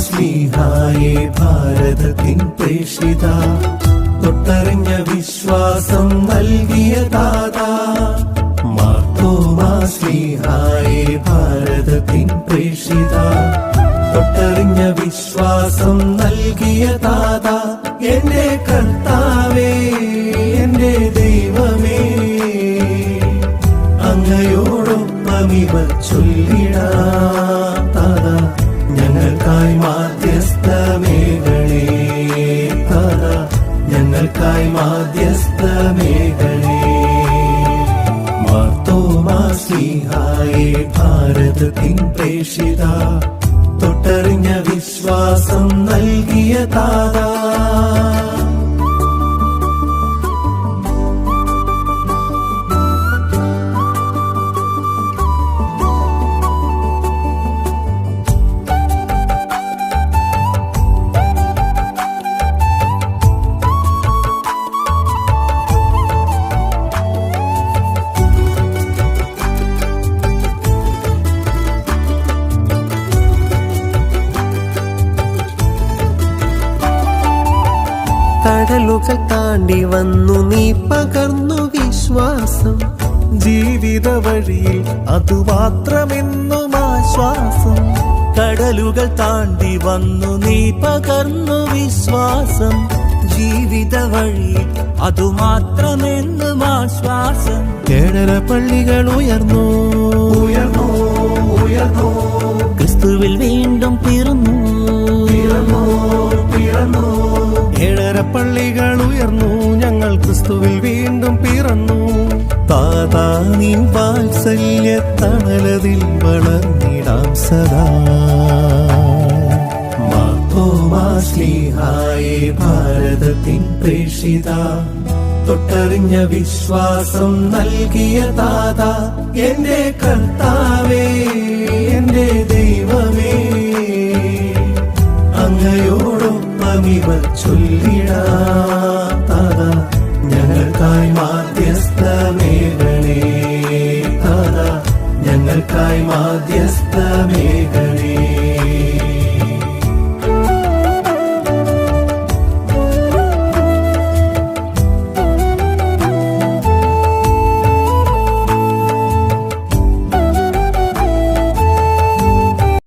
ശ്ലീഹായേ ഭാരതത്തിൻ പ്രേഷിത തൊട്ടറിഞ്ഞ വിശ്വാസം നൽകിയ ദാതാ മാർത്തോമാ ശ്ലീഹായേ ഭാരതത്തിൻ പ്രേഷിത തൊട്ടറിഞ്ഞ വിശ്വാസം നൽകിയ ദാതാ എന്റെ കർത്താവേ എന്റെ ദൈവമേ അങ്ങയോടൊപ്പം ഇവർ ചൊല്ലിടാം താതാ ഞങ്ങൾക്കായി മാധ്യസ്ഥമേകളേ താതാ ഞങ്ങൾക്കായി മാധ്യസ്ഥമേകളേ മാർത്തോമാ ശ്ലീഹായേ ഭാരതത്തിൻ പ്രേഷിത തൊട്ടറിഞ്ഞ വിശ്വാസം നൽകിയ താതാ കടലുകൾ താണ്ടി വന്നു നീ പകർന്നു വിശ്വാസം ജീവിത വഴിയിൽ അതുമാത്രമെന്നും ആശ്വാസം. കടലുകൾ താണ്ടി വന്നു നീ പകർന്നു വിശ്വാസം ജീവിത വഴിയിൽ അതുമാത്രമെന്നും ആശ്വാസം. 7 പള്ളികൾ ഉയർന്നു ഉയർന്നു ഉയർന്നു ക്രിസ്തുവിൽ വീണ്ടും പിറന്നു പിറന്നു പിറന്നു 7 പള്ളികൾ ഉയർന്നു ഞങ്ങൾ ക്രിസ്തുവിൽ വീണ്ടും പിറന്നു. താതാ നിൻ വാത്സല്യ തണലതിൽ വളർന്നിടാം സദാ. മാർത്തോമാ ശ്ലീഹായേ ഭാരതത്തിൻ പ്രേഷിത തൊട്ടറിഞ്ഞ വിശ്വാസം നൽകിയ താതാ എന്റെ കർത്താവേ എന്റെ ദൈവമേ അങ്ങയോടൊപ്പം ഇവർ ചൊല്ലിടാം